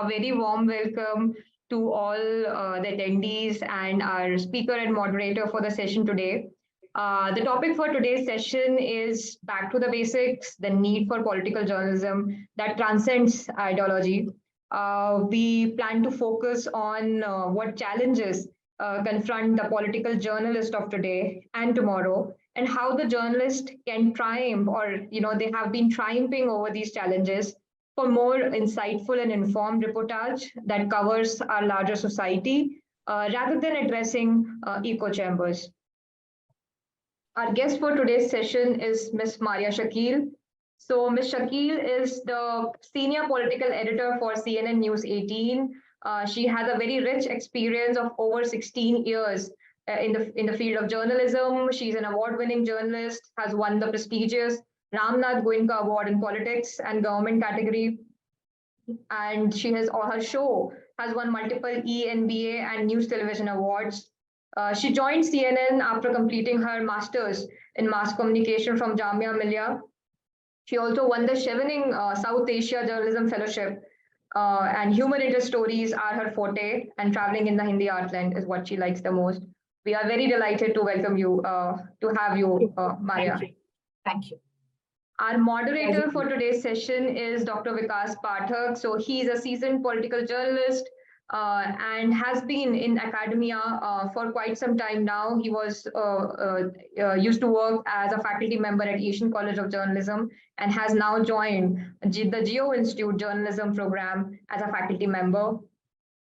a very warm welcome to all the attendees and our speaker and moderator for the session today. The topic for today's session is back to the basics, the need for political journalism that transcends ideology. We plan to focus on what challenges confront the political journalist of today and tomorrow, and how the journalist can triumph, or they have been triumphing over these challenges for more insightful and informed reportage that covers our larger society rather than addressing echo chambers. Our guest for today's session is Ms. Marya Shakil. So Ms. Shakil is the senior political editor for CNN News 18. She has a very rich experience of over 16 years in the field of journalism. She's an award-winning journalist, has won the prestigious Ramnath Goenka Award in politics and government category. And her show has won multiple ENBA and News Television Awards. She joined CNN after completing her master's in mass communication from Jamia Millia. She also won the Chevening South Asia Journalism Fellowship, and human interest stories are her forte, and traveling in the Hindi heartland is what she likes the most. We are very delighted to welcome you, to have you, Marya. Thank you. Thank you. Our moderator for today's session is Dr. Vikas Pathak. So he's a seasoned political journalist and has been in academia for quite some time now. He was used to work as a faculty member at Asian College of Journalism and has now joined the Geo Institute Journalism program as a faculty member.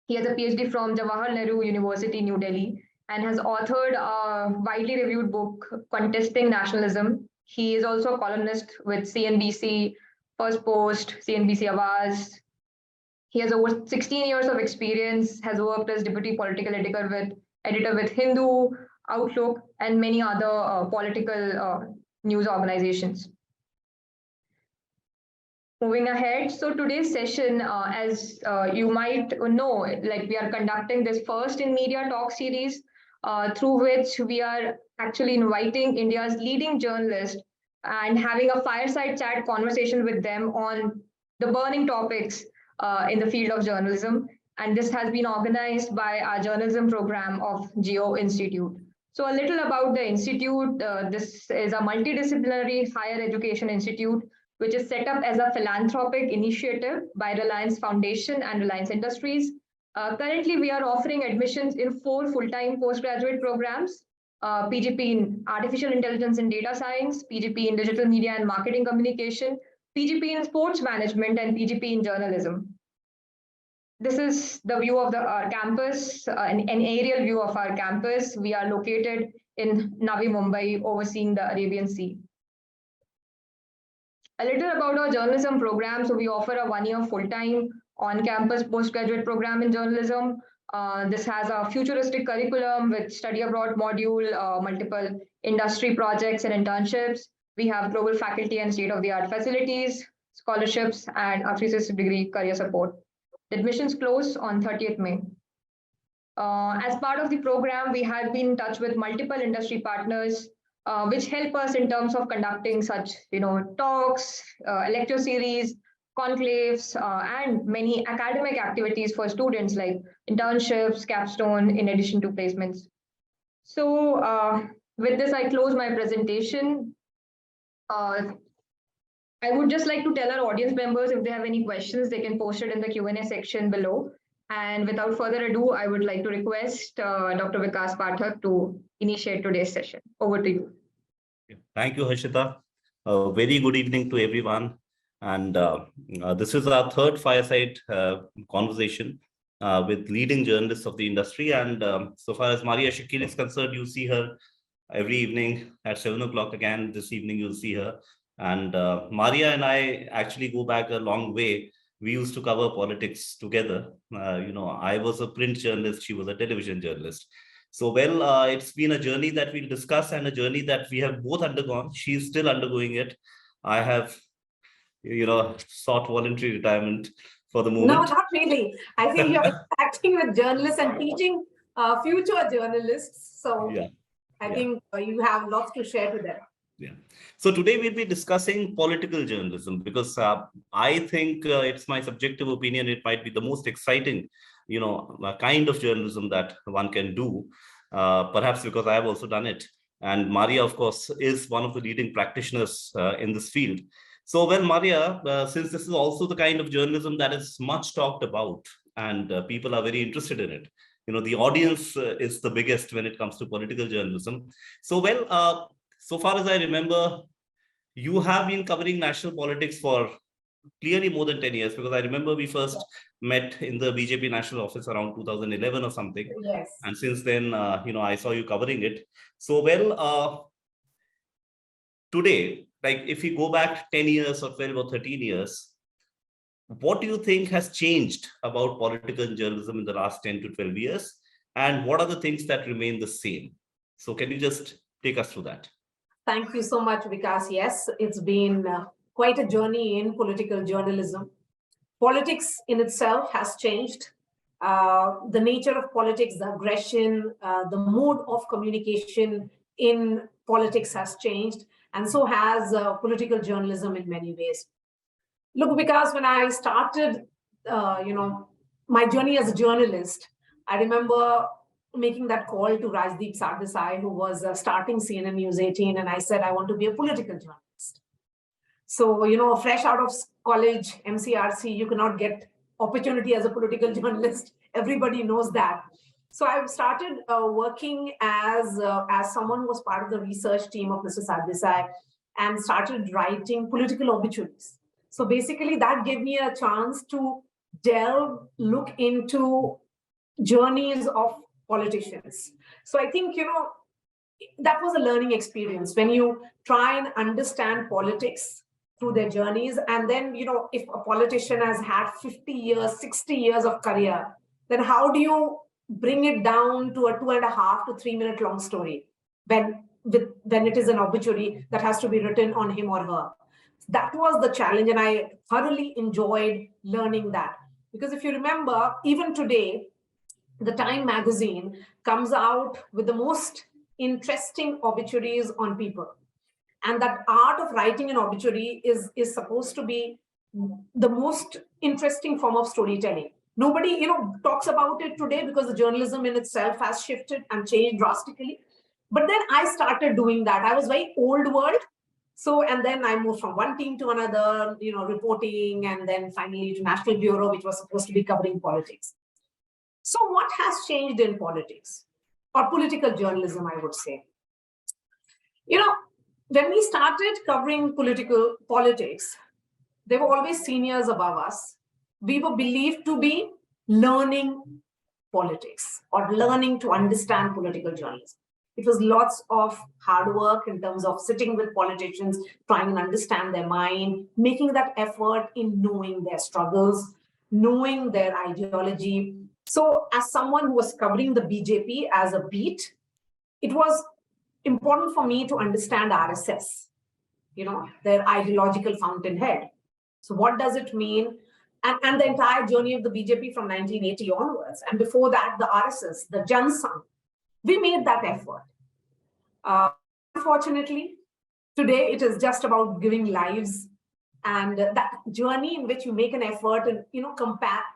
He has a PhD from Jawaharlal Nehru University, New Delhi, and has authored a widely reviewed book, Contesting Nationalism. He is also a columnist with CNBC, First Post, CNBC Awaz. He has over 16 years of experience, has worked as deputy political editor with Hindu, Outlook, and many other political news organizations. Moving ahead, so today's session, as you might know, we are conducting this First in Media talk series, through which we are actually inviting India's leading journalists and having a fireside chat conversation with them on the burning topics in the field of journalism. And this has been organized by our journalism program of Geo Institute. So a little about the institute. This is a multidisciplinary higher education institute, which is set up as a philanthropic initiative by Reliance Foundation and Reliance Industries. Currently, we are offering admissions in 4 full-time postgraduate programs, PGP in Artificial Intelligence and Data Science, PGP in Digital Media and Marketing Communication, PGP in Sports Management, and PGP in Journalism. This is the view of our campus, an aerial view of our campus. We are located in Navi Mumbai, overseeing the Arabian Sea. A little about our journalism program. So we offer a 1-year full-time on-campus postgraduate program in journalism. This has a futuristic curriculum with study abroad module, multiple industry projects and internships. We have global faculty and state-of-the-art facilities, scholarships, and a 360-degree career support. The admissions close on 30th May. As part of the program, we have been in touch with multiple industry partners, which help us in terms of conducting such, talks, lecture series, conclaves, and many academic activities for students like internships, capstone, in addition to placements. So with this, I close my presentation. I would just like to tell our audience members, if they have any questions, they can post it in the Q&A section below. And without further ado, I would like to request Dr. Vikas Pathak to initiate today's session. Over to you. Thank you, Harshita. Very good evening to everyone. And this is our third fireside conversation with leading journalists of the industry. And so far as Marya Shakil is concerned, you see her every evening at 7 o'clock again. This evening, you'll see her. And Marya and I actually go back a long way. We used to cover politics together. I was a print journalist. She was a television journalist. So, well, it's been a journey that we'll discuss and a journey that we have both undergone. She's still undergoing it. I have, sought voluntary retirement for the moment. No, not really. I think you're acting with journalists and teaching future journalists. So yeah. I think you have lots to share to them. Yeah. So today we'll be discussing political journalism because I think it's my subjective opinion. It might be the most exciting, kind of journalism that one can do. Perhaps because I have also done it. And Marya, of course, is one of the leading practitioners in this field. So, well, Marya, since this is also the kind of journalism that is much talked about and people are very interested in it, the audience is the biggest when it comes to political journalism. So, well, so far as I remember, you have been covering national politics for clearly more than 10 years, because I remember we first met in the BJP national office around 2011 or something. Yes. And since then, I saw you covering it. So, well, today, like if you go back 10 years or 12 or 13 years, what do you think has changed about political journalism in the last 10 to 12 years? And what are the things that remain the same? So can you just take us through that? Thank you so much, Vikas. Yes, it's been quite a journey in political journalism. Politics in itself has changed. The nature of politics, the aggression, the mode of communication in politics has changed, and so has political journalism in many ways. Look, because when I started, my journey as a journalist, I remember making that call to Rajdeep Sardesai, who was starting CNN News 18, and I said, I want to be a political journalist. So, fresh out of college, MCRC, you cannot get opportunity as a political journalist. Everybody knows that. So I started working as someone who was part of the research team of Mr. Sardesai and started writing political obituaries. So basically that gave me a chance to look into journeys of politicians. So I think, that was a learning experience when you try and understand politics through their journeys. And then, if a politician has had 50 years, 60 years of career, then how do you bring it down to a 2.5 to 3 minute long story when it is an obituary that has to be written on him or her? That was the challenge, and I thoroughly enjoyed learning that. Because if you remember, even today, the Time magazine comes out with the most interesting obituaries on people. And that art of writing an obituary is supposed to be the most interesting form of storytelling. Nobody, talks about it today because the journalism in itself has shifted and changed drastically. But then I started doing that. I was very old world. So, and then I moved from one team to another, reporting, and then finally to National Bureau, which was supposed to be covering politics. So what has changed in politics or political journalism, I would say? When we started covering politics, there were always seniors above us. We were believed to be learning politics or learning to understand political journalism. It was lots of hard work in terms of sitting with politicians, trying to understand their mind, making that effort in knowing their struggles, knowing their ideology. So as someone who was covering the BJP as a beat, it was important for me to understand RSS, their ideological fountainhead. So what does it mean? And the entire journey of the BJP from 1980 onwards. And before that, the RSS, the Jan Sangh. We made that effort. Unfortunately, today it is just about giving lives, and that journey in which you make an effort in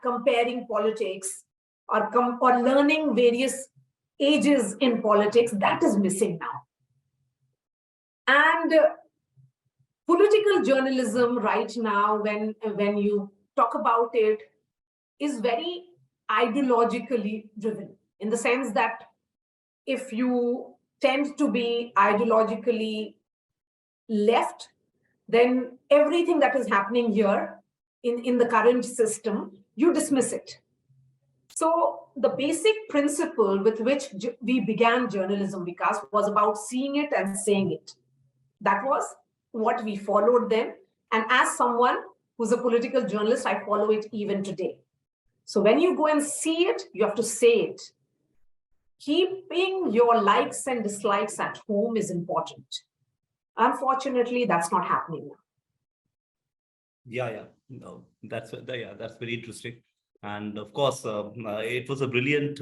comparing politics or learning various ages in politics, that is missing now. And political journalism right now, when you talk about it, is very ideologically driven, in the sense that if you tend to be ideologically left, then everything that is happening here in the current system, you dismiss it. So the basic principle with which we began journalism, Vikas, was about seeing it and saying it. That was what we followed then. And as someone who's a political journalist, I follow it even today. So when you go and see it, you have to say it. Keeping your likes and dislikes at home is important. Unfortunately, that's not happening now. Yeah. No, that's very interesting. And of course, it was a brilliant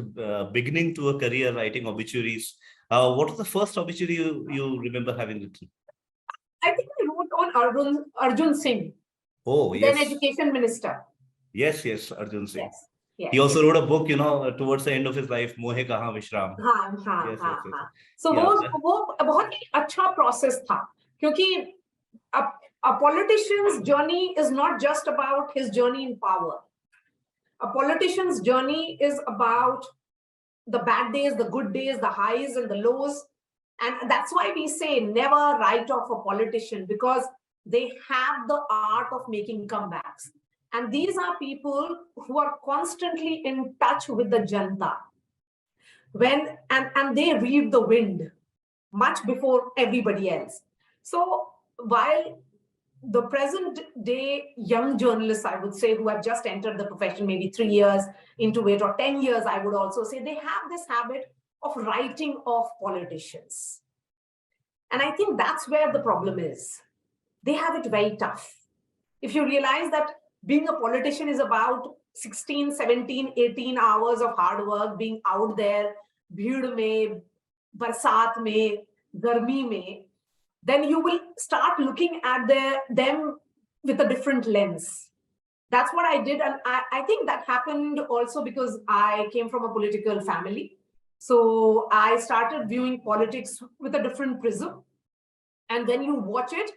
beginning to a career writing obituaries. What was the first obituary you remember having written? Arjun Singh, Oh, then yes. education minister. Yes, Arjun Singh. Yes. Yes. He also wrote a book, towards the end of his life, Mohe Kahan Vishram. हाँ. So Yeah. वो बहुत ही अच्छा process था, क्योंकि a politician's journey is not just about his journey in power. A politician's journey is about the bad days, the good days, the highs and the lows. And that's why we say never write off a politician, because they have the art of making comebacks. And these are people who are constantly in touch with the janta. And they read the wind much before everybody else. So while the present day young journalists, I would say, who have just entered the profession, maybe 3 years into it, or 10 years, I would also say, they have this habit of writing off politicians. And I think that's where the problem is. They have it very tough. If you realize that being a politician is about 16, 17, 18 hours of hard work, being out there, bheed mein, barsat mein, garmi mein, then you will start looking at them with a different lens. That's what I did. And I think that happened also because I came from a political family. So I started viewing politics with a different prism. And when you watch it,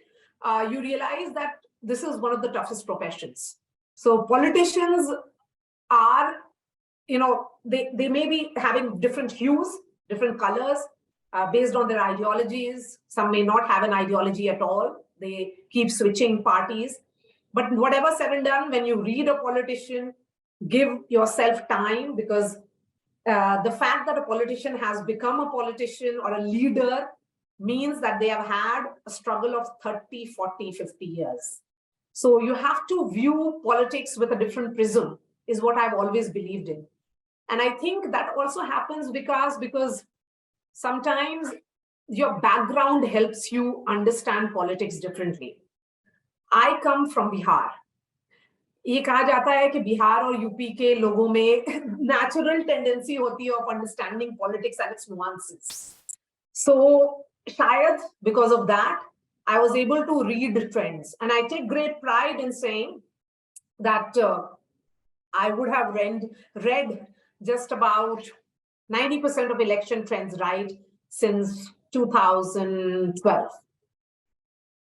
you realize that this is one of the toughest professions. So politicians are, they may be having different hues, different colors, based on their ideologies. Some may not have an ideology at all. They keep switching parties. But whatever said and done, when you read a politician, give yourself time, because the fact that a politician has become a politician or a leader means that they have had a struggle of 30, 40, 50 years. So you have to view politics with a different prism, is what I've always believed in. And I think that also happens because sometimes your background helps you understand politics differently. I come from Bihar. ये कहा जाता है कि बिहार और UP के लोगों में natural tendency होती है of understanding politics and its nuances. So शायद because of that, I was able to read the trends. And I take great pride in saying that I would have read just about 90% of election trends right since 2012.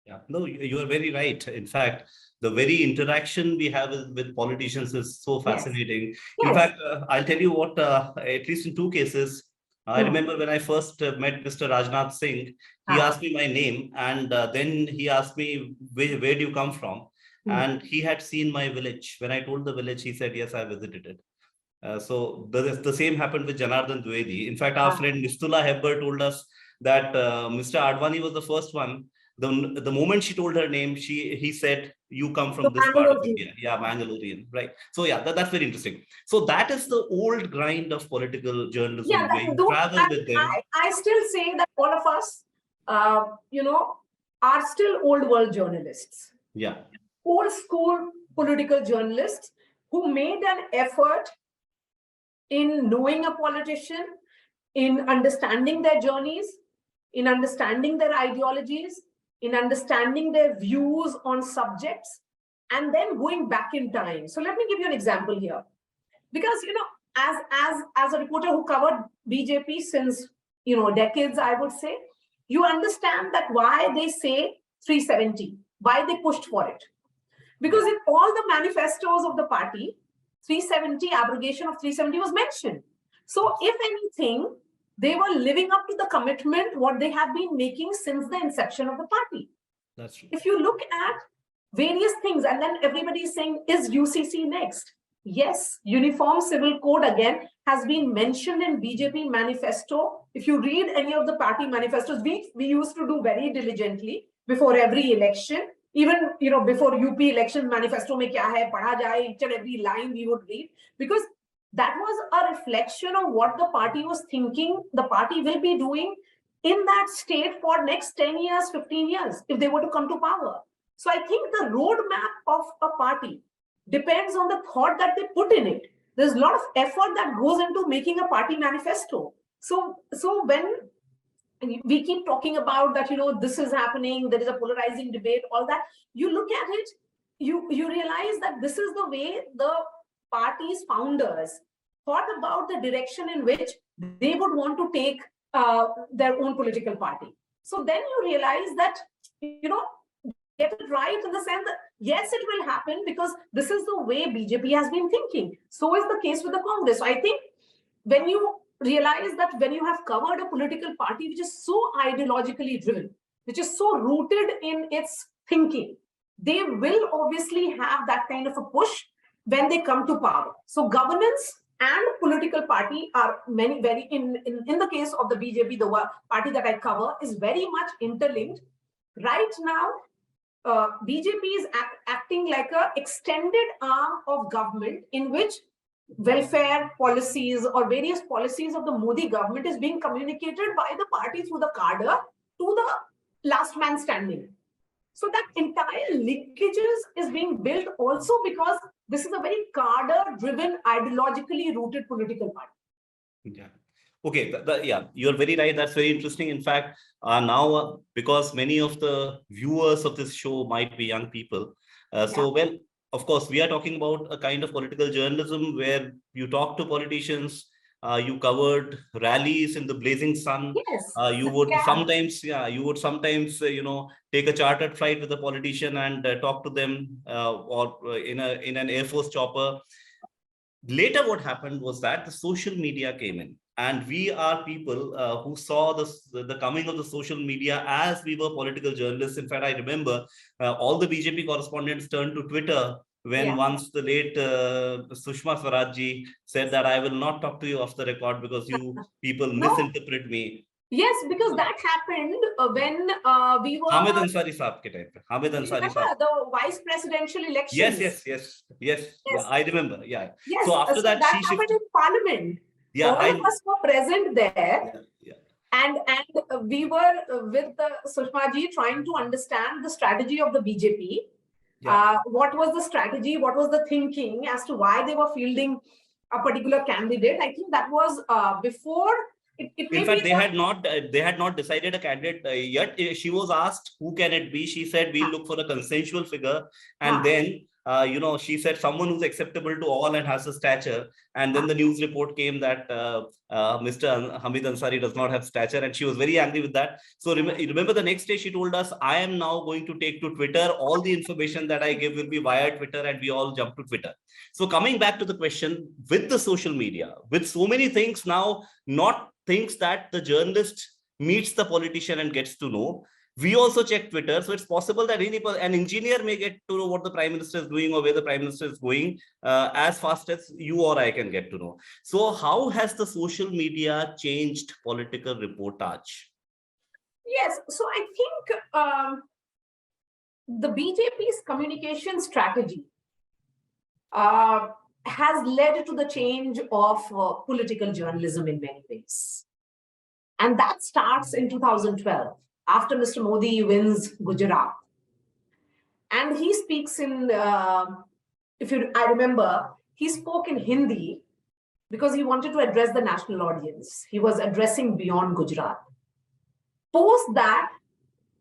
Yeah, no, you are very right. In fact, the very interaction we have with politicians is so fascinating. Yes. In fact, I'll tell you what, at least in 2 cases, I remember when I first met Mr. Rajnath Singh, he asked me my name, and then he asked me, where do you come from? And he had seen my village. When I told the village, he said, yes, I visited it. So the same happened with Janardhan Dwivedi. In fact, our friend Nistula Hebbar told us that Mr. Advani was the first one. The moment she told her name, he said, you come from this part of India. Yeah, Mangalorean, right? So yeah, that's very interesting. So that is the old grind of political journalism. Yeah, where you travel with them. I still say that all of us, are still old world journalists. Yeah. Old school political journalists who made an effort in knowing a politician, in understanding their journeys, in understanding their ideologies, in understanding their views on subjects, and then going back in time. So let me give you an example here. Because, as a reporter who covered BJP since, decades, I would say, you understand that why they say 370, why they pushed for it. Because in all the manifestos of the party, 370, abrogation of 370 was mentioned. So if anything, they were living up to the commitment what they have been making since the inception of the party. That's true. If you look at various things, and then everybody is saying, is UCC next? Yes, Uniform Civil Code again has been mentioned in BJP manifesto. If you read any of the party manifestos, we used to do very diligently before every election. Even before UP election manifesto mein kya hai, padha jaye, each and every line we would read, because that was a reflection of what the party was thinking the party will be doing in that state for next 10 years, 15 years, if they were to come to power. So I think the roadmap of a party depends on the thought that they put in it. There's a lot of effort that goes into making a party manifesto. So when And we keep talking about that, this is happening, there is a polarizing debate, all that. You look at it, you realize that this is the way the party's founders thought about the direction in which they would want to take their own political party. So then you realize that, get it right in the sense that, yes, it will happen because this is the way BJP has been thinking. So is the case with the Congress. So I think when you realize that when you have covered a political party which is so ideologically driven, which is so rooted in its thinking, they will obviously have that kind of a push when they come to power. So governance and political party are very in the case of the BJP, the party that I cover, is very much interlinked. Right now, BJP is acting like an extended arm of government in which welfare policies or various policies of the Modi government is being communicated by the party through the cadre to the last man standing. So that entire linkages is being built also because this is a very cadre-driven, ideologically rooted political party. Yeah. Okay. Yeah, you're very right. That's very interesting. In fact, now because many of the viewers of this show might be young people, well, of course, we are talking about a kind of political journalism where you talk to politicians. You covered rallies in the blazing sun. Yes. You would sometimes, take a chartered flight with a politician and talk to them, or in an Air Force chopper. Later, what happened was that the social media came in, and we are people who saw the coming of the social media as we were political journalists. In fact, I remember all the BJP correspondents turned to Twitter when once the late Sushma Swaraj said that I will not talk to you off the record because you people misinterpret me. Yes, because that happened when we were... Hamid Ansari Saab ke time pe. Hamid Ansari Saab. The vice presidential elections. Yes. Yeah, I remember. Yeah. Yes. So after that, she happened in Parliament. Yeah, all of us were present there. Yeah. And we were with Sushma ji trying to understand the strategy of the BJP. Yeah. What was the strategy? What was the thinking as to why they were fielding a particular candidate? I think that was before... In fact, they had not decided a candidate yet. She was asked, who can it be? She said, we'll look for a consensual figure. And then, she said someone who's acceptable to all and has a stature. And then the news report came that Mr. Hamid Ansari does not have stature. And she was very angry with that. So remember the next day she told us, I am now going to take to Twitter. All the information that I give will be via Twitter, and we all jump to Twitter. So coming back to the question, with the social media, with so many things now, not things that the journalist meets the politician and gets to know. We also check Twitter. So it's possible that an engineer may get to know what the Prime Minister is doing or where the Prime Minister is going as fast as you or I can get to know. So how has the social media changed political reportage? Yes. So I think the BJP's communication strategy has led to the change of political journalism in many ways. And that starts in 2012, after Mr. Modi wins Gujarat. And he speaks in, I remember, he spoke in Hindi because he wanted to address the national audience. He was addressing beyond Gujarat. Post that,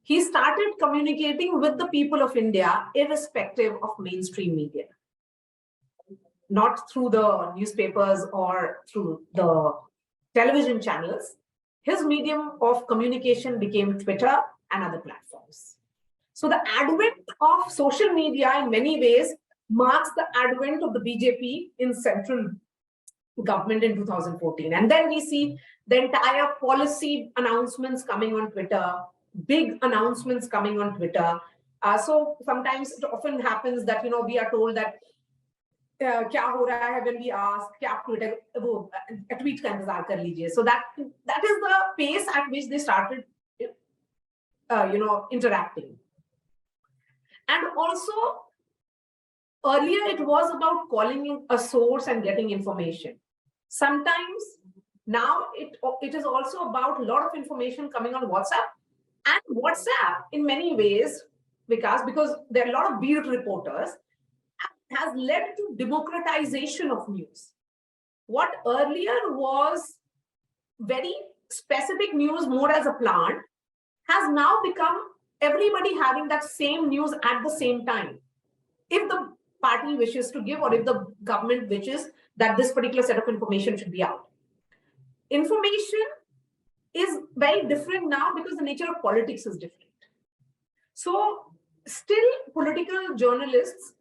he started communicating with the people of India, irrespective of mainstream media. Not through the newspapers or through the television channels. His medium of communication became Twitter and other platforms. So the advent of social media in many ways marks the advent of the BJP in central government in 2014. And then we see the entire policy announcements coming on Twitter, big announcements coming on Twitter. So sometimes it often happens that, we are told that क्या हो रहा है when we ask क्या आप tweet का इंतजार कर लीजिए. So that is the pace at which they started interacting. And also earlier it was about calling a source and getting information. Sometimes now it is also about a lot of information coming on WhatsApp, and WhatsApp in many ways, because there are a lot of beat reporters, has led to democratization of news. What earlier was very specific news more as a plant has now become everybody having that same news at the same time. If the party wishes to give, or if the government wishes that this particular set of information should be out. Information is very different now because the nature of politics is different. So still political journalists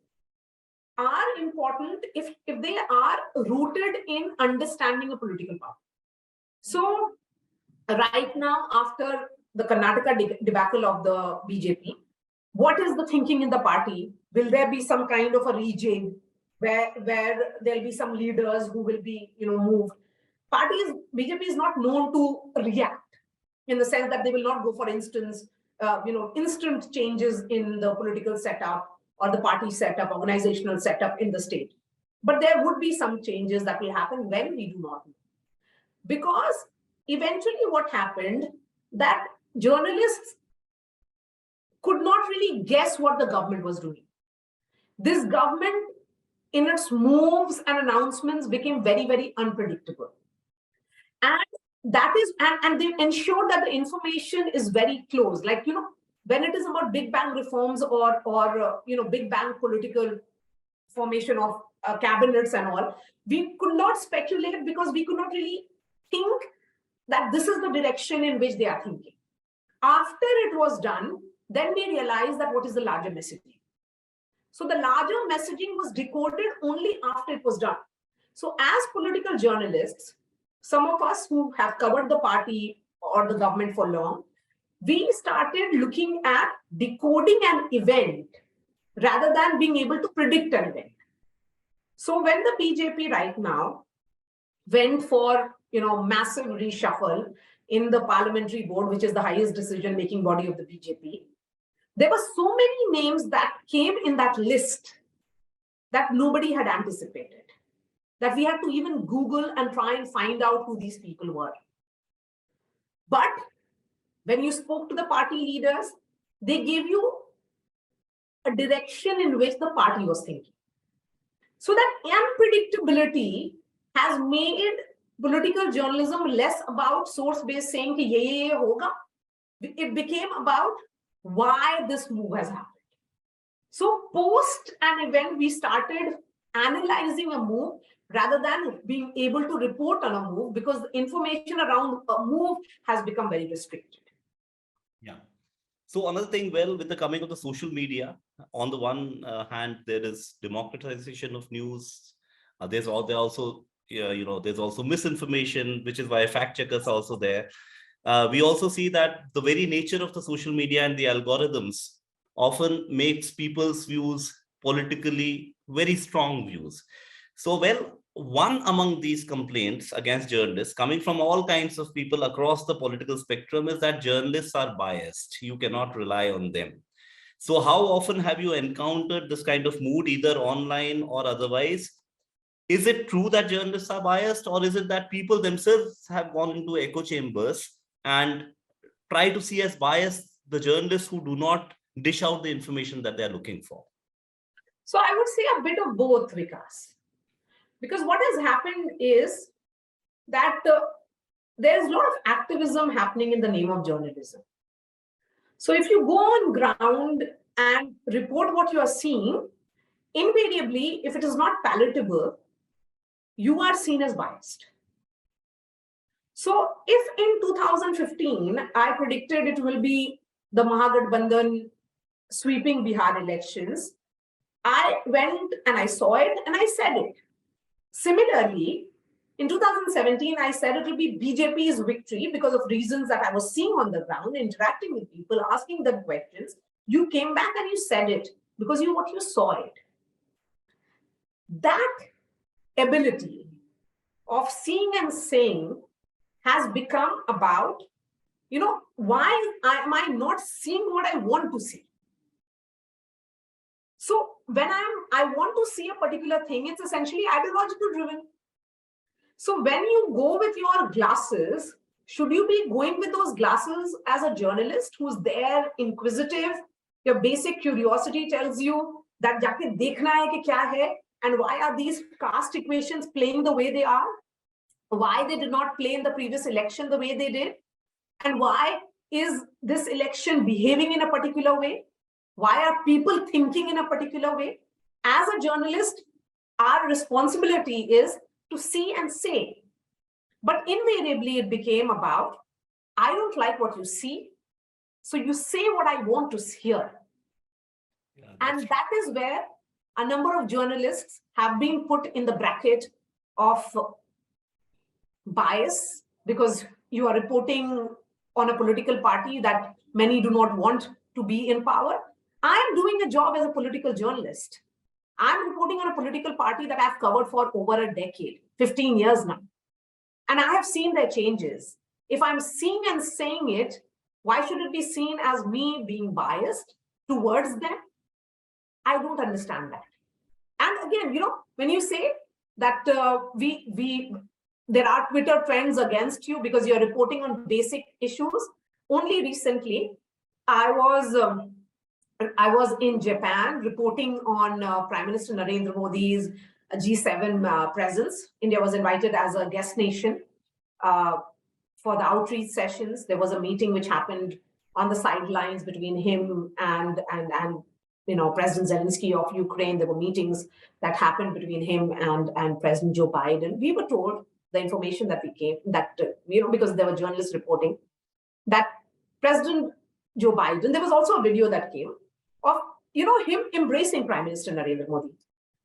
are important if they are rooted in understanding a political party. So right now, after the Karnataka debacle of the BJP, what is the thinking in the party? Will there be some kind of a rejig where there'll be some leaders who will be, moved? BJP is not known to react in the sense that they will not go, for instance, instant changes in the political setup or the party setup, organizational setup in the state. But there would be some changes that will happen when we do not know. Because eventually what happened, that journalists could not really guess what the government was doing. This government, in its moves and announcements, became very, very unpredictable. And that is, and they ensure that the information is very close. Like, when it is about big bang reforms or big bang political formation of cabinets and all, we could not speculate because we could not really think that this is the direction in which they are thinking. After it was done, then we realized that what is the larger messaging. So the larger messaging was decoded only after it was done. So as political journalists, some of us who have covered the party or the government for long, we started looking at decoding an event rather than being able to predict an event. So when the BJP right now went for massive reshuffle in the parliamentary board, which is the highest decision-making body of the BJP, there were so many names that came in that list that nobody had anticipated, that we had to even Google and try and find out who these people were. But when you spoke to the party leaders, they gave you a direction in which the party was thinking. So that unpredictability has made political journalism less about source-based saying ki ye hoga. It became about why this move has happened. So post an event, we started analyzing a move rather than being able to report on a move, because the information around a move has become very restricted. Yeah. So another thing, with the coming of the social media, on the one hand, there is democratization of news. There's also misinformation, which is why fact checkers are also there. We also see that the very nature of the social media and the algorithms often makes people's views politically very strong views. So, one among these complaints against journalists coming from all kinds of people across the political spectrum is that journalists are biased. You cannot rely on them. So how often have you encountered this kind of mood, either online or otherwise? Is it true that journalists are biased, or is it that people themselves have gone into echo chambers and try to see as biased the journalists who do not dish out the information that they're looking for? So I would say a bit of both, Vikas. Because what has happened is that there's a lot of activism happening in the name of journalism. So if you go on ground and report what you are seeing, invariably, if it is not palatable, you are seen as biased. So if in 2015, I predicted it will be the Mahagathbandhan sweeping Bihar elections, I went and I saw it and I said it. Similarly, in 2017, I said it will be BJP's victory because of reasons that I was seeing on the ground, interacting with people, asking them questions. You came back and you said it because you saw it. That ability of seeing and saying has become about, why am I not seeing what I want to see? So when I want to see a particular thing, it's essentially ideological driven. So when you go with your glasses, should you be going with those glasses as a journalist who's there, inquisitive? Your basic curiosity tells you that jaake dekhna hai ki kya hai, and why are these caste equations playing the way they are? why they did not play in the previous election the way they did, and why is this election behaving in a particular way? Why are people thinking in a particular way? As a journalist, our responsibility is to see and say. But invariably, it became about, I don't like what you see, so you say what I want to hear. Yeah, and that is where a number of journalists have been put in the bracket of bias, because you are reporting on a political party that many do not want to be in power. I am doing a job as a political journalist. I'm reporting on a political party that I've covered for over a decade, 15 years now. And I have seen their changes. If I'm seeing and saying it, why should it be seen as me being biased towards them? I don't understand that. And again, when you say that there are Twitter trends against you because you're reporting on basic issues, only recently I was in Japan reporting on Prime Minister Narendra Modi's G7 presence. India was invited as a guest nation for the outreach sessions. There was a meeting which happened on the sidelines between him and President Zelensky of Ukraine. There were meetings that happened between him and President Joe Biden. We were told the information that we came, that, because there were journalists reporting, that President Joe Biden, there was also a video that came of, him embracing Prime Minister Narendra Modi.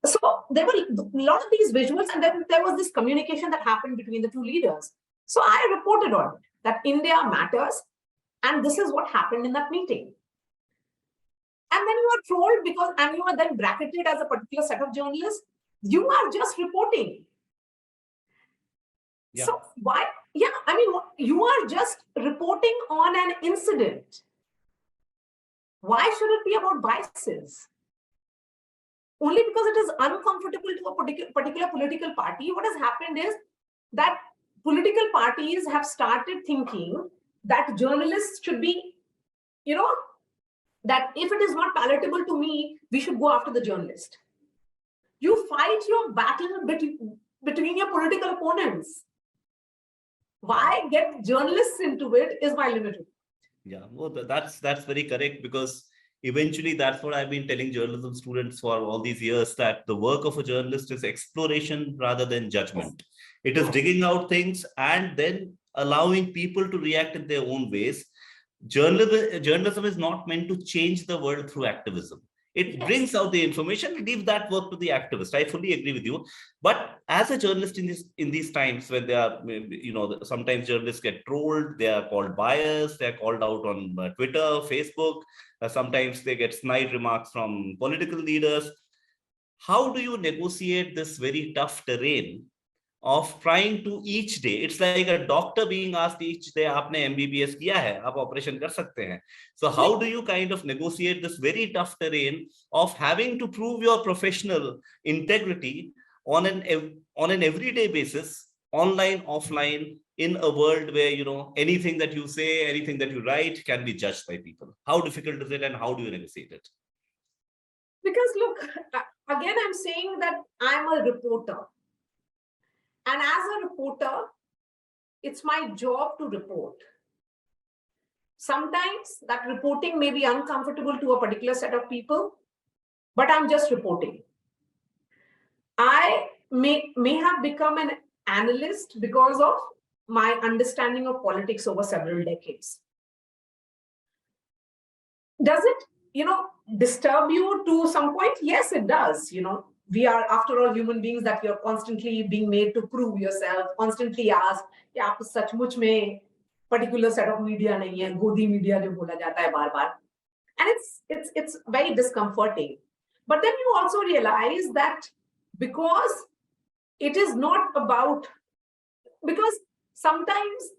So there were a lot of these visuals, and then there was this communication that happened between the two leaders. So I reported on it, that India matters, and this is what happened in that meeting. And then you are trolled and you are then bracketed as a particular set of journalists. You are just reporting. Yeah. So why? Yeah, you are just reporting on an incident. Why should it be about biases? Only because it is uncomfortable to a particular political party. What has happened is that political parties have started thinking that journalists should be, that if it is not palatable to me, we should go after the journalist. You fight your battle between your political opponents. Why get journalists into it is my limit. Yeah, well, that's very correct, because eventually that's what I've been telling journalism students for all these years, that the work of a journalist is exploration rather than judgment. It is digging out things and then allowing people to react in their own ways. Journalism is not meant to change the world through activism. It brings out the information, leave that work to the activist. I fully agree with you. But as a journalist in these times, when they are, sometimes journalists get trolled, they are called biased, they are called out on Twitter, Facebook. Sometimes they get snide remarks from political leaders. How do you negotiate this very tough terrain of trying to each day? It's like a doctor being asked each day, aapne MBBS kiya hai, aap operation kar sakte hain. So how do you kind of negotiate this very tough terrain of having to prove your professional integrity on an everyday basis, online, offline, in a world where, anything that you say, anything that you write can be judged by people? How difficult is it, and how do you negotiate it? Because look, again, I'm saying that I'm a reporter. And as a reporter, it's my job to report. Sometimes that reporting may be uncomfortable to a particular set of people, but I'm just reporting. I may have become an analyst because of my understanding of politics over several decades. Does it, disturb you to some point? Yes, it does. We are, after all, human beings, that you're constantly being made to prove yourself, constantly asked, "Kya aap sachmuch mein particular set of media nahi hai, godi media jo bola jata hai baar baar." And it's very discomforting. But then you also realize that because it is not about, because sometimes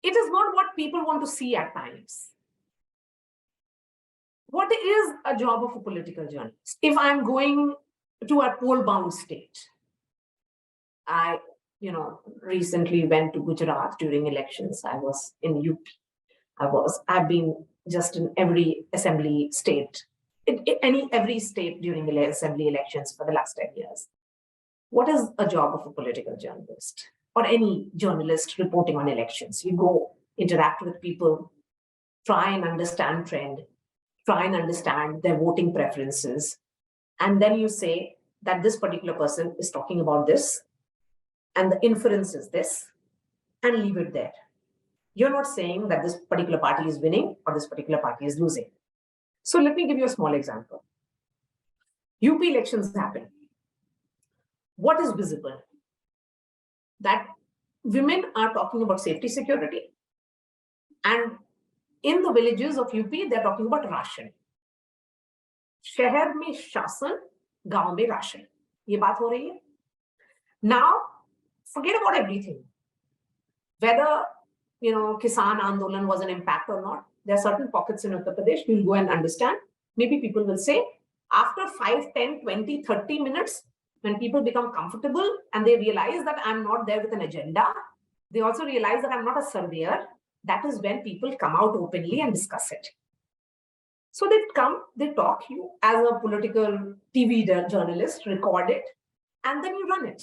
it is not what people want to see at times. What is a job of a political journalist? If I'm going to a poll-bound state, I, recently went to Gujarat during elections. I was in UP. I've been just in every assembly state, every state during the assembly elections for the last 10 years. What is a job of a political journalist or any journalist reporting on elections? You go interact with people, try and understand trend, try and understand their voting preferences, and then you say that this particular person is talking about this, and the inference is this, and leave it there. You're not saying that this particular party is winning or this particular party is losing. So let me give you a small example. UP elections happen. What is visible? That women are talking about safety security, and in the villages of UP, they're talking about ration. शहर में शासन, गांव में ration. ये बात हो रही है. Now, forget about everything. Whether Kisan Andolan was an impact or not. There are certain pockets in Uttar Pradesh we'll go and understand. Maybe people will say, after 5, 10, 20, 30 minutes, when people become comfortable and they realize that I'm not there with an agenda, they also realize that I'm not a surveyor. That is when people come out openly and discuss it. So they come, they talk, you as a political TV journalist, record it, and then you run it.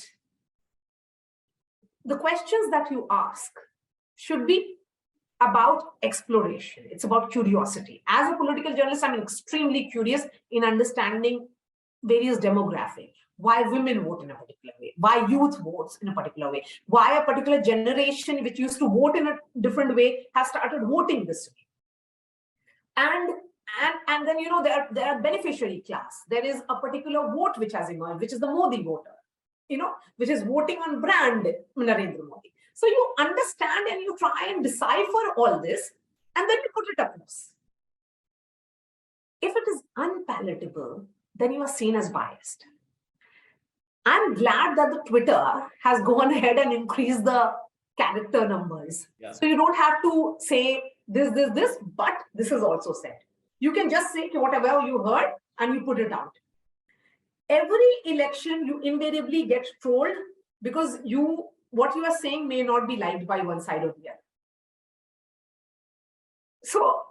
The questions that you ask should be about exploration. It's about curiosity. As a political journalist, I'm extremely curious in understanding various demographics. Why women vote in a particular way, why youth votes in a particular way, why a particular generation which used to vote in a different way has started voting this way. And then there are beneficiary class. There is a particular vote which has emerged, which is the Modi voter, which is voting on brand Narendra Modi. So you understand and you try and decipher all this, and then you put it across. If it is unpalatable, then you are seen as biased. I'm glad that the Twitter has gone ahead and increased the character numbers. Yeah. So you don't have to say this, but this is also said. You can just say whatever you heard and you put it out. Every election, you invariably get trolled because what you are saying may not be liked by one side or the other. So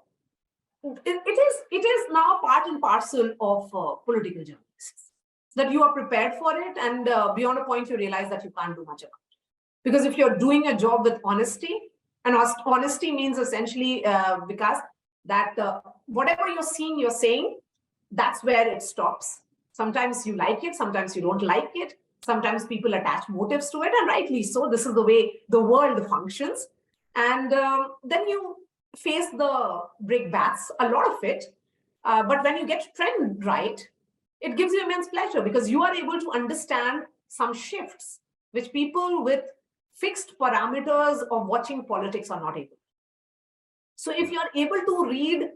it is now part and parcel of political journalists, that you are prepared for it, and beyond a point you realize that you can't do much about it. Because if you're doing a job with honesty, and honesty means essentially, Vikas, that whatever you're saying, that's where it stops. Sometimes you like it, sometimes you don't like it. Sometimes people attach motives to it, and rightly so. This is the way the world functions. And then you face the brickbats, a lot of it. But when you get trend right, it gives you immense pleasure because you are able to understand some shifts which people with fixed parameters of watching politics are not able. So if you are able to read,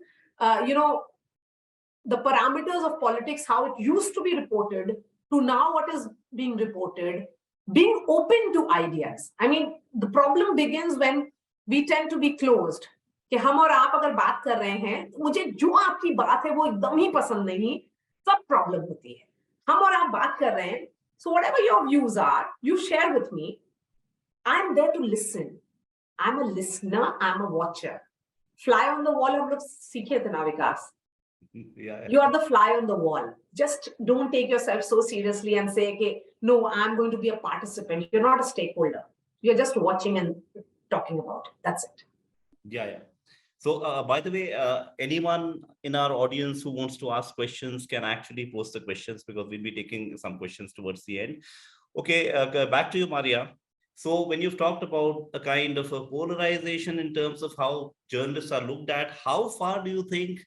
the parameters of politics, how it used to be reported to now what is being reported, being open to ideas. I mean, the problem begins when we tend to be closed. कि हम और आप अगर बात कर रहे हैं, मुझे जो आपकी बात है वो एकदम ही पसंद नहीं, सब प्रॉब्लम होती है. हम और आप बात कर रहे हैं, so whatever your views are, you share with me. I'm there to listen. I'm a listener. I'm a watcher. Fly on the wall हम लोग सीखे थे ना विकास. Yeah. You are the fly on the wall. Just don't take yourself so seriously and say, okay, no, I'm going to be a participant. You're not a stakeholder. You're just watching and talking about it. That's it. Yeah. So, by the way, anyone in our audience who wants to ask questions can actually post the questions because we'll be taking some questions towards the end. Okay, back to you, Marya. So when you've talked about a kind of a polarization in terms of how journalists are looked at, how far do you think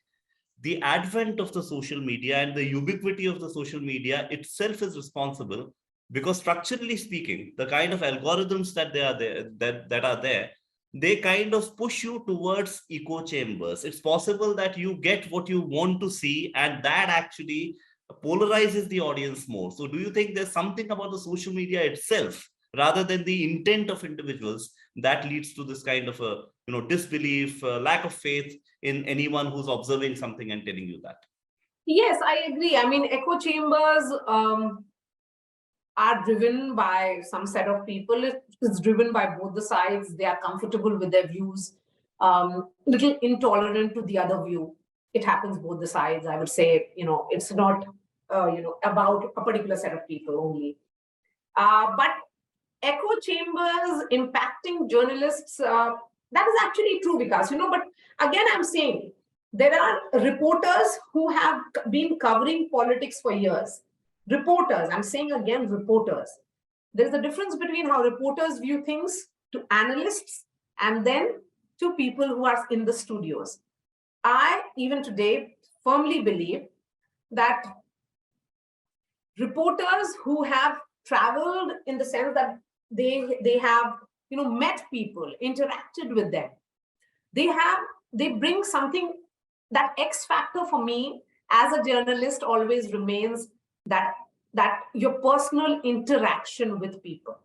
the advent of the social media and the ubiquity of the social media itself is responsible? Because structurally speaking, the kind of algorithms that are there, they kind of push you towards echo chambers. It's possible that you get what you want to see, and that actually polarizes the audience more. So do you think there's something about the social media itself, rather than the intent of individuals, that leads to this kind of a disbelief, lack of faith in anyone who's observing something and telling you that? Yes, I agree. I mean, echo chambers are driven by some set of people. It's driven by both the sides. They are comfortable with their views, little intolerant to the other view. It happens both the sides. I would say, it's not, about a particular set of people only. But echo chambers impacting journalists, that is actually true, Vikas, but again, I'm saying there are reporters who have been covering politics for years. Reporters, I'm saying again, reporters. There's a difference between how reporters view things to analysts and then to people who are in the studios. I, even today, firmly believe that reporters who have traveled in the sense that they have met people, interacted with them, they bring something. That X factor for me as a journalist always remains that your personal interaction with people.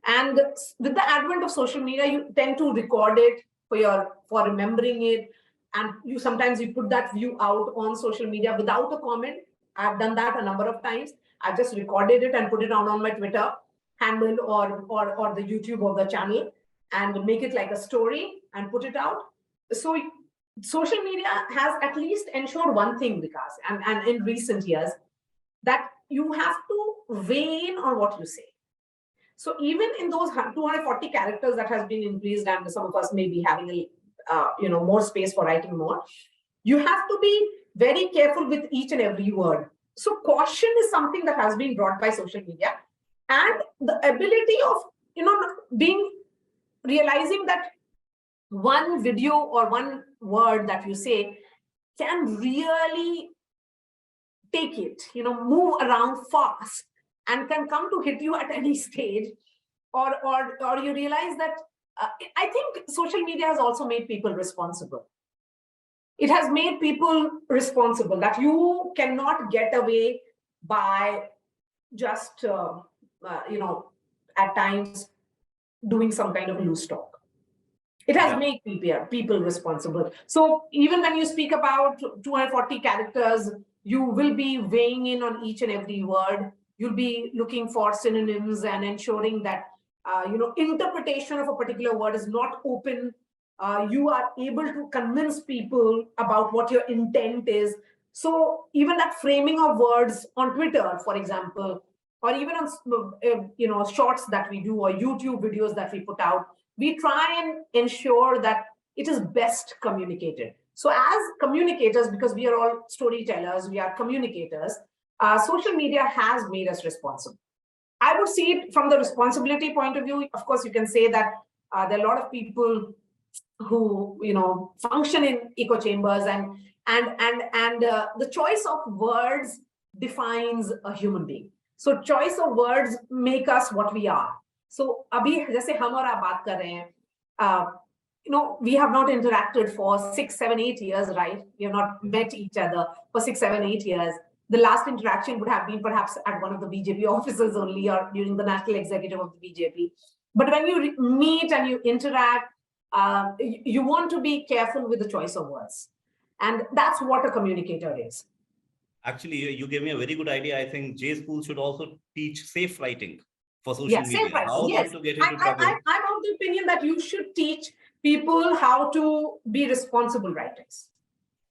And with the advent of social media, you tend to record it for remembering it, and sometimes you put that view out on social media without a comment. I've done that a number of times. I've just recorded it and put it on my Twitter handle or the YouTube of the channel and make it like a story and put it out. So social media has at least ensured one thing, Vikas, and in recent years, that you have to weigh in on what you say. So even in those 240 characters that has been increased, and some of us may be having more space for writing more, you have to be very careful with each and every word. So caution is something that has been brought by social media, and the ability of realizing that one video or one word that you say can really take it, move around fast and can come to hit you at any stage, or you realize that I think social media has also made people responsible. It has made people responsible that you cannot get away by just at times doing some kind of loose talk. It has made people responsible. So even when you speak about 240 characters, you will be weighing in on each and every word. You'll be looking for synonyms and ensuring that interpretation of a particular word is not open. You are able to convince people about what your intent is. So even that framing of words on Twitter, for example, or even on shorts that we do or YouTube videos that we put out, we try and ensure that it is best communicated. So as communicators, because we are all storytellers, we are communicators, social media has made us responsible. I would see it from the responsibility point of view. Of course, you can say that there are a lot of people who function in echo chambers, and the choice of words defines a human being. So choice of words make us what we are. So abhi jaise hum aur aap baat kar rahe hain, we have not interacted for 6, 7, 8 years, right? We have not met each other for 6, 7, 8 years. The last interaction would have been perhaps at one of the BJP offices only, or during the national executive of the BJP. But when you meet and you interact, you want to be careful with the choice of words. And that's what a communicator is. Actually, you gave me a very good idea. I think J School should also teach safe writing for social media. Safe writing, how yes. not to get into trouble. I'm of the opinion that you should teach people how to be responsible writers.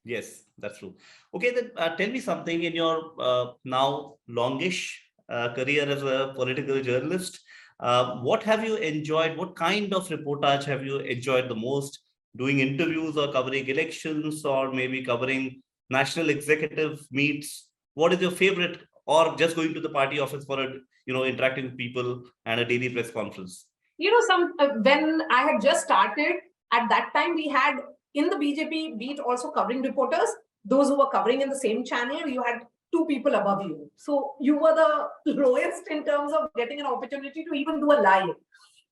Yes, that's true. Okay, then tell me something. In your now longish career as a political journalist, what have you enjoyed? What kind of reportage have you enjoyed the most? Doing interviews or covering elections, or maybe covering national executive meets? What is your favorite? Or just going to the party office for interacting with people and a daily press conference? When I had just started, at that time we had in the BJP beat also covering reporters. Those who were covering in the same channel, you had 2 people above you. So you were the lowest in terms of getting an opportunity to even do a live.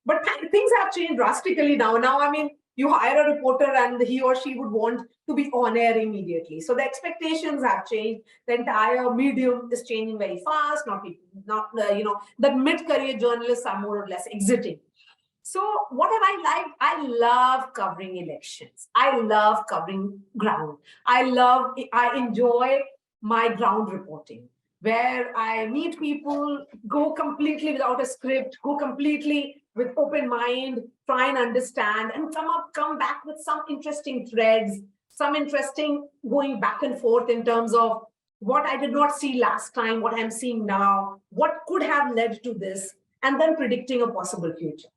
But things have changed drastically now. Now, I mean, you hire a reporter and he or she would want to be on air immediately. So the expectations have changed. The entire medium is changing very fast. The mid-career journalists are more or less exiting. So what have I liked? I love covering elections. I love covering ground. I enjoy my ground reporting, where I meet people, go completely without a script, go completely with open mind, try and understand, and come back with some interesting threads, some interesting going back and forth in terms of what I did not see last time, what I'm seeing now, what could have led to this, and then predicting a possible future.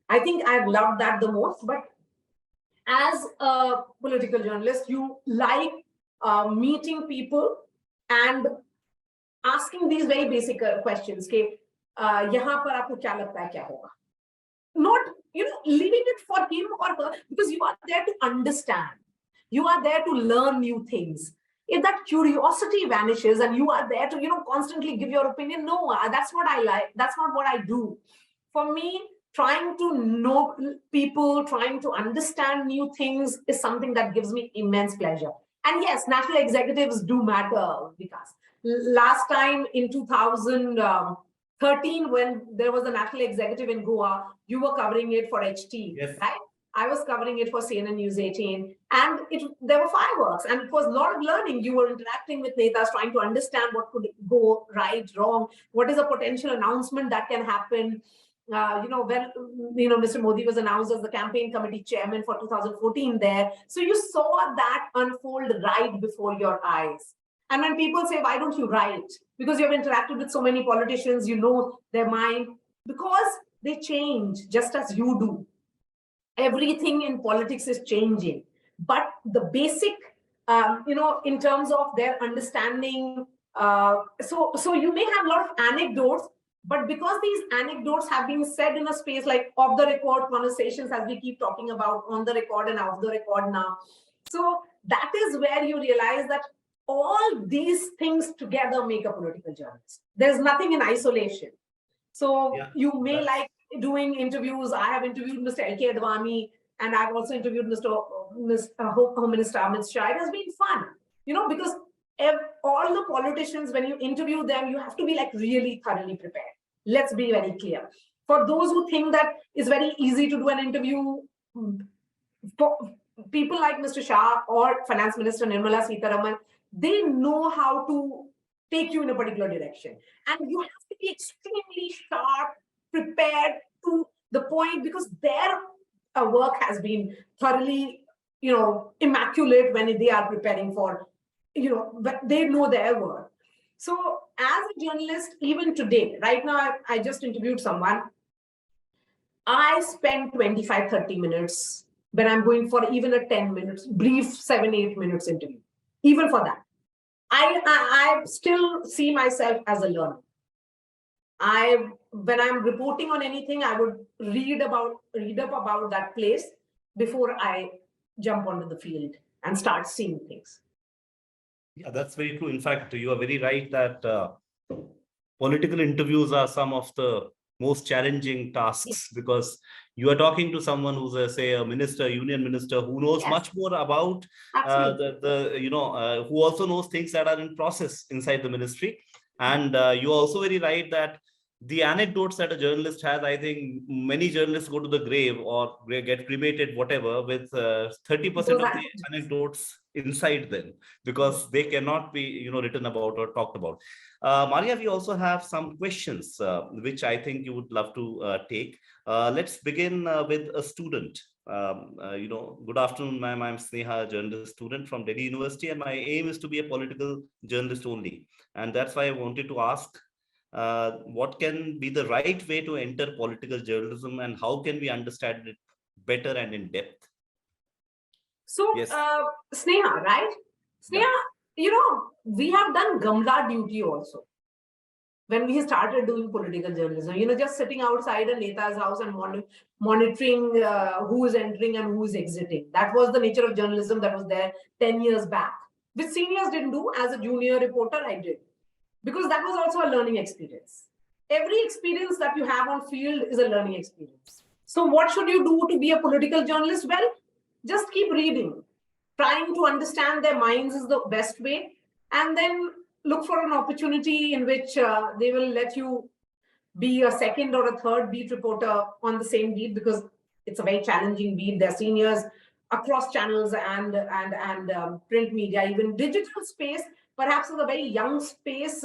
I think I've loved that the most. But as a political journalist, you like meeting people and asking these very basic questions. यहाँ पर आपको क्या लगता है क्या होगा? Not, leaving it for him or her, because you are there to understand. You are there to learn new things. If that curiosity vanishes and you are there to, constantly give your opinion, no, that's what I like. That's not what I do. For me, trying to know people, trying to understand new things is something that gives me immense pleasure. And yes, national executives do matter, because last time in 2013, when there was a national executive in Goa, you were covering it for HT, Yes. right? I was covering it for CNN News 18, and there were fireworks, and it was a lot of learning. You were interacting with netas, trying to understand what could go right, wrong, what is a potential announcement that can happen. When Mr. Modi was announced as the campaign committee chairman for 2014 there, so you saw that unfold right before your eyes. And when people say, why don't you write? Because you have interacted with so many politicians, you know their mind, because they change just as you do. Everything in politics is changing, but the basic, in terms of their understanding, so you may have a lot of anecdotes, but because these anecdotes have been said in a space like off the record conversations, as we keep talking about on the record and off the record now, so that is where you realize that all these things together make a political journalist. There's nothing in isolation. So you may like doing interviews. I have interviewed Mr. L.K. Advani, and I've also interviewed Home Minister Amit Shah. It has been fun, because all the politicians, when you interview them, you have to be like really thoroughly prepared. Let's be very clear. For those who think that it's very easy to do an interview, for people like Mr. Shah or Finance Minister Nirmala Sitharaman, they know how to take you in a particular direction. And you have to be extremely sharp, prepared to the point, because their work has been thoroughly, immaculate when they are preparing for, they know their work. So as a journalist, even today, right now, I just interviewed someone. I spend 25, 30 minutes when I'm going for even a 10 minutes, brief 7-8 minutes interview, even for that. I still see myself as a learner. When I'm reporting on anything, I would read up about that place before I jump onto the field and start seeing things. Yeah, that's very true. In fact, you are very right that political interviews are some of the most challenging tasks, because you are talking to someone who's a minister, union minister, who knows much more about who also knows things that are in process inside the ministry. And you're also very right that the anecdotes that a journalist has, I think many journalists go to the grave or get cremated, whatever, with 30% of the anecdotes inside them, because they cannot be, written about or talked about. Marya, we also have some questions, which I think you would love to take. Let's begin with a student. Good afternoon, ma'am. I'm Sneha, a journalist student from Delhi University, and my aim is to be a political journalist only. And that's why I wanted to ask, what can be the right way to enter political journalism, and how can we understand it better and in depth? So, Sneha, right? Sneha, we have done Gamla duty also. When we started doing political journalism, just sitting outside a neta's house and monitoring who is entering and who is exiting. That was the nature of journalism that was there 10 years back, which seniors didn't do. As a junior reporter, I did, because that was also a learning experience. Every experience that you have on field is a learning experience. So what should you do to be a political journalist? Well, just keep reading. Trying to understand their minds is the best way. And then look for an opportunity in which they will let you be a second or a third beat reporter on the same beat, because it's a very challenging beat. They're seniors across channels and print media, even digital space, perhaps is a very young space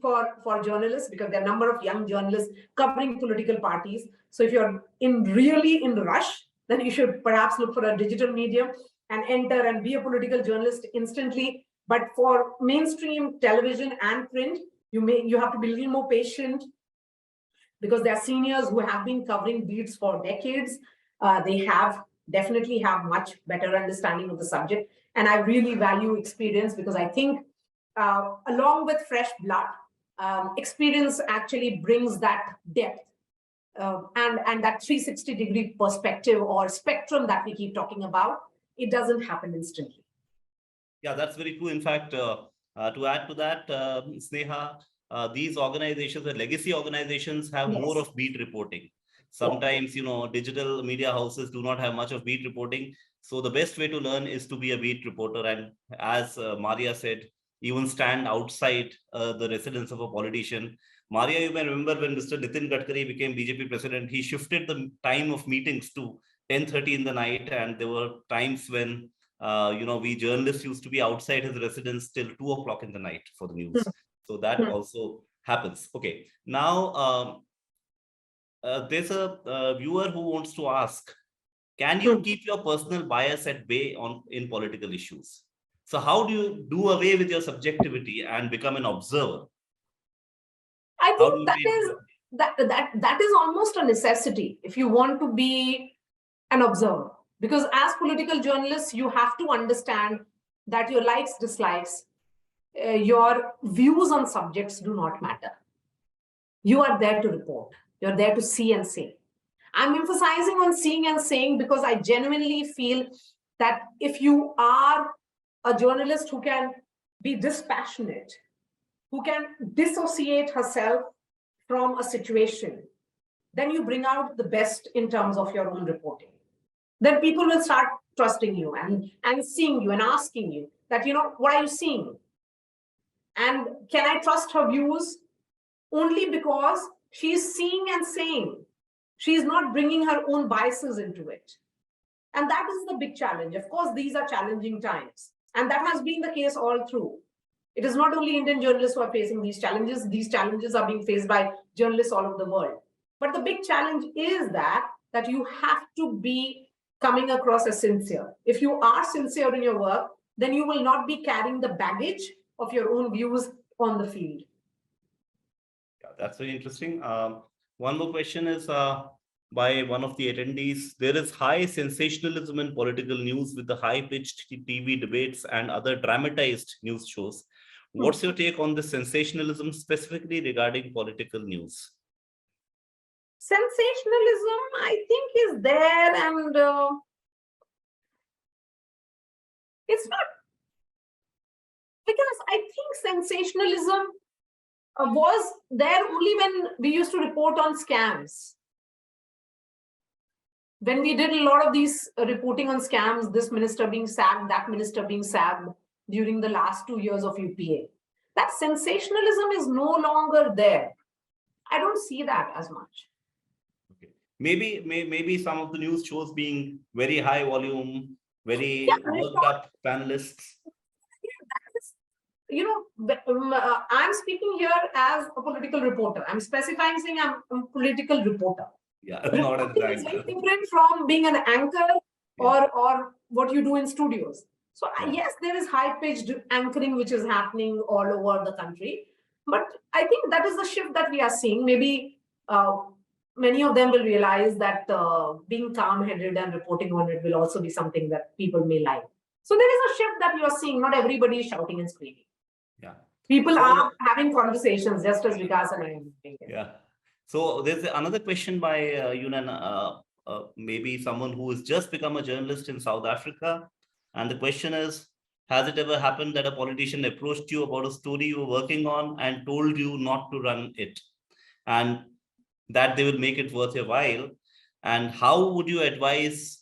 for journalists, because there are a number of young journalists covering political parties. So if you're really in rush, then you should perhaps look for a digital medium and enter and be a political journalist instantly. But for mainstream television and print, you have to be a little more patient, because there are seniors who have been covering beats for decades. They definitely have much better understanding of the subject. And I really value experience, because I think along with fresh blood, experience actually brings that depth and that 360-degree perspective or spectrum that we keep talking about. It doesn't happen instantly. Yeah, that's very true. In fact, to add to that, Sneha, these organizations, the legacy organizations, have more of beat reporting. Sometimes, digital media houses do not have much of beat reporting. So the best way to learn is to be a beat reporter. And as Marya said, even stand outside the residence of a politician. Marya, you may remember when Mr. Nitin Gadkari became BJP president, he shifted the time of meetings to 10:30 in the night. And there were times when we journalists used to be outside his residence till 2 o'clock in the night for the news. So that also happens. Okay. Now, there's a viewer who wants to ask, can you keep your personal bias at bay in political issues? So how do you do away with your subjectivity and become an observer? I think that is almost a necessity if you want to be an observer. Because as political journalists, you have to understand that your likes, dislikes, your views on subjects do not matter. You are there to report. You're there to see and say. I'm emphasizing on seeing and saying because I genuinely feel that if you are a journalist who can be dispassionate, who can dissociate herself from a situation, then you bring out the best in terms of your own reporting. Then people will start trusting you and seeing you and asking you that, what are you seeing? And can I trust her views? Only because she's seeing and saying. She's not bringing her own biases into it. And that is the big challenge. Of course, these are challenging times. And that has been the case all through. It is not only Indian journalists who are facing these challenges. These challenges are being faced by journalists all over the world. But the big challenge is that you have to be coming across as sincere. If you are sincere in your work, then you will not be carrying the baggage of your own views on the field. Yeah, that's very interesting. One more question is by one of the attendees. There is high sensationalism in political news with the high-pitched TV debates and other dramatized news shows. What's your take on the sensationalism specifically regarding political news? Sensationalism, I think, is there, and it's not, because I think sensationalism was there only when we used to report on scams. When we did a lot of these reporting on scams, this minister being sacked, that minister being sacked during the last 2 years of UPA, that sensationalism is no longer there. I don't see that as much. Okay. Maybe some of the news shows being very high volume, very worked up panelists. I'm speaking here as a political reporter. I'm specifying saying I'm a political reporter. Yeah, not an anchor. It's very different from being an anchor or what you do in studios. So yes, there is high-pitched anchoring which is happening all over the country. But I think that is the shift that we are seeing. Maybe many of them will realize that being calm-headed and reporting on it will also be something that people may like. So there is a shift that you are seeing. Not everybody is shouting and screaming. Yeah. People are having conversations, just as Vikas and I am doing. Yeah. So there's another question by Yunan, maybe someone who has just become a journalist in South Africa. And the question is, has it ever happened that a politician approached you about a story you were working on and told you not to run it, and that they will make it worth your while? And how would you advise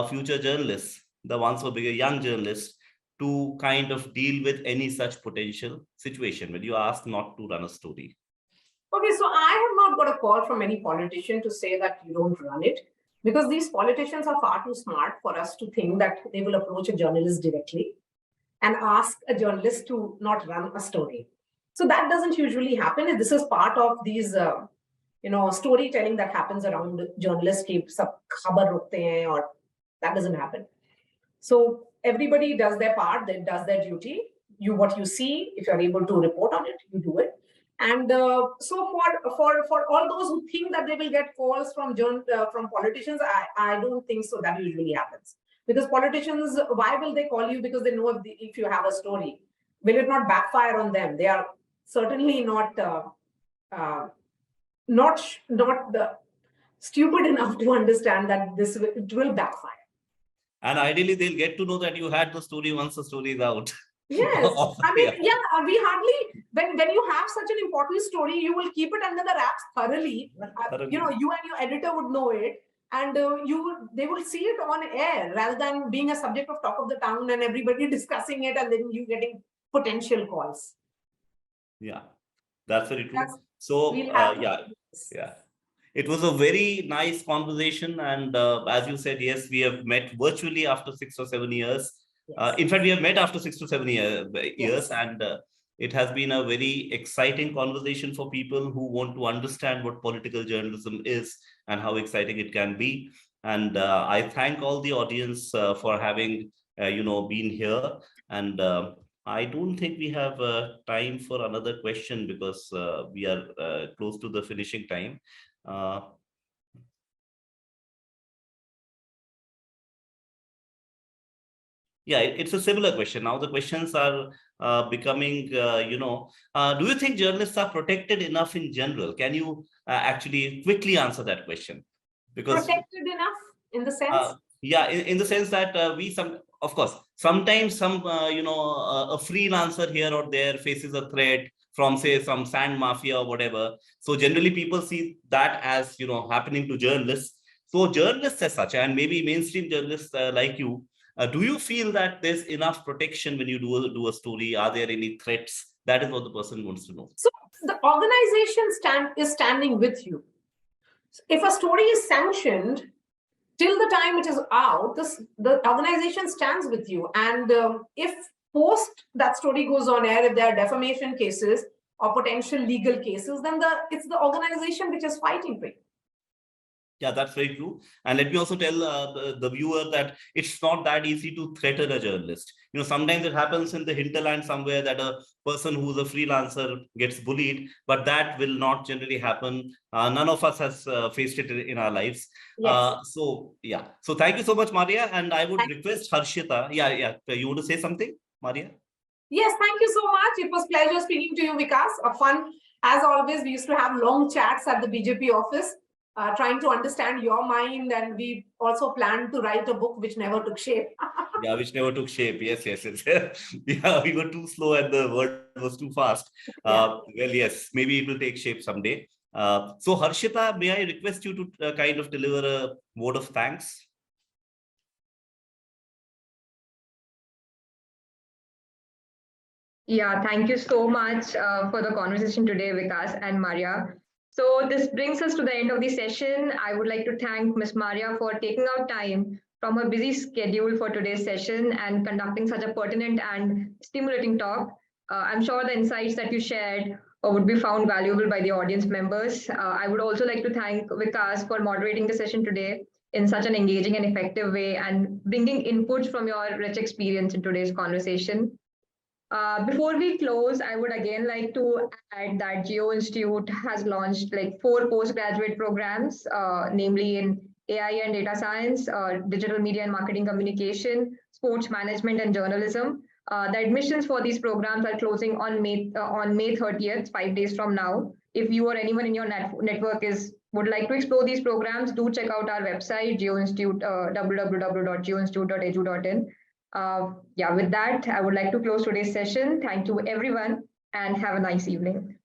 future journalists, the ones who are young journalists, to kind of deal with any such potential situation when you ask not to run a story? Okay, so I have not got a call from any politician to say that you don't run it, because these politicians are far too smart for us to think that they will approach a journalist directly and ask a journalist to not run a story. So that doesn't usually happen. This is part of these, storytelling that happens around journalists. Or that doesn't happen. So everybody does their part, does their duty. what you see. If you're able to report on it, you do it. And so for all those who think that they will get calls from politicians, I don't think so that usually happens. Because politicians, why will they call you? Because they know if you have a story. Will it not backfire on them? They are certainly not stupid enough to understand that it will backfire. And ideally, they'll get to know that you had the story once the story is out. Yes, I mean, we hardly, when you have such an important story, you will keep it under the wraps thoroughly. You and your editor would know it, and they will see it on air rather than being a subject of talk of the town and everybody discussing it and then you getting potential calls. Yeah, that's very true. So yeah. It was a very nice conversation. And as you said, yes, we have met virtually after 6 or 7 years. Yes. In fact, we have met after 6 to 7 years, yes. And it has been a very exciting conversation for people who want to understand what political journalism is and how exciting it can be. And I thank all the audience for having, been here. And I don't think we have time for another question because we are close to the finishing time. Yeah, it's a similar question. Now the questions are becoming, do you think journalists are protected enough in general? Can you actually quickly answer that question? Because protected enough in the sense? In the sense that of course, sometimes a freelancer here or there faces a threat from, say, some sand mafia or whatever. So generally people see that as, happening to journalists. So journalists as such, and maybe mainstream journalists like you, do you feel that there's enough protection when you do a story? Are there any threats? That is what the person wants to know. So the organization is standing with you. If a story is sanctioned, till the time it is out, the organization stands with you. And if post that story goes on air, if there are defamation cases or potential legal cases, then it's the organization which is fighting for you. Yeah, that's very true. And let me also tell the viewer that it's not that easy to threaten a journalist. Sometimes it happens in the hinterland somewhere that a person who's a freelancer gets bullied, but that will not generally happen. None of us has faced it in our lives. Yes. So thank you so much, Marya. And I would request Harshita. Yeah. You want to say something, Marya? Yes, thank you so much. It was a pleasure speaking to you, Vikas. A fun, as always, we used to have long chats at the BJP office. Trying to understand your mind, and we also planned to write a book which never took shape. Yeah, which never took shape. Yes. Yeah, we were too slow and the word was too fast. Well, yes, maybe it will take shape someday. So Harshita, may I request you to kind of deliver a word of thanks? Yeah, thank you so much for the conversation today, Vikas and Marya. So this brings us to the end of the session. I would like to thank Ms. Marya for taking out time from her busy schedule for today's session and conducting such a pertinent and stimulating talk. I'm sure the insights that you shared would be found valuable by the audience members. I would also like to thank Vikas for moderating the session today in such an engaging and effective way and bringing inputs from your rich experience in today's conversation. Before we close, I would again like to add that Geo Institute has launched 4 postgraduate programs, namely in AI and data science, digital media and marketing communication, sports management and journalism. The admissions for these programs are closing on May 30th, 5 days from now. If you or anyone in your network would like to explore these programs, do check out our website, Geo Institute, www.geoinstitute.edu.in. With that, I would like to close today's session. Thank you, everyone, and have a nice evening.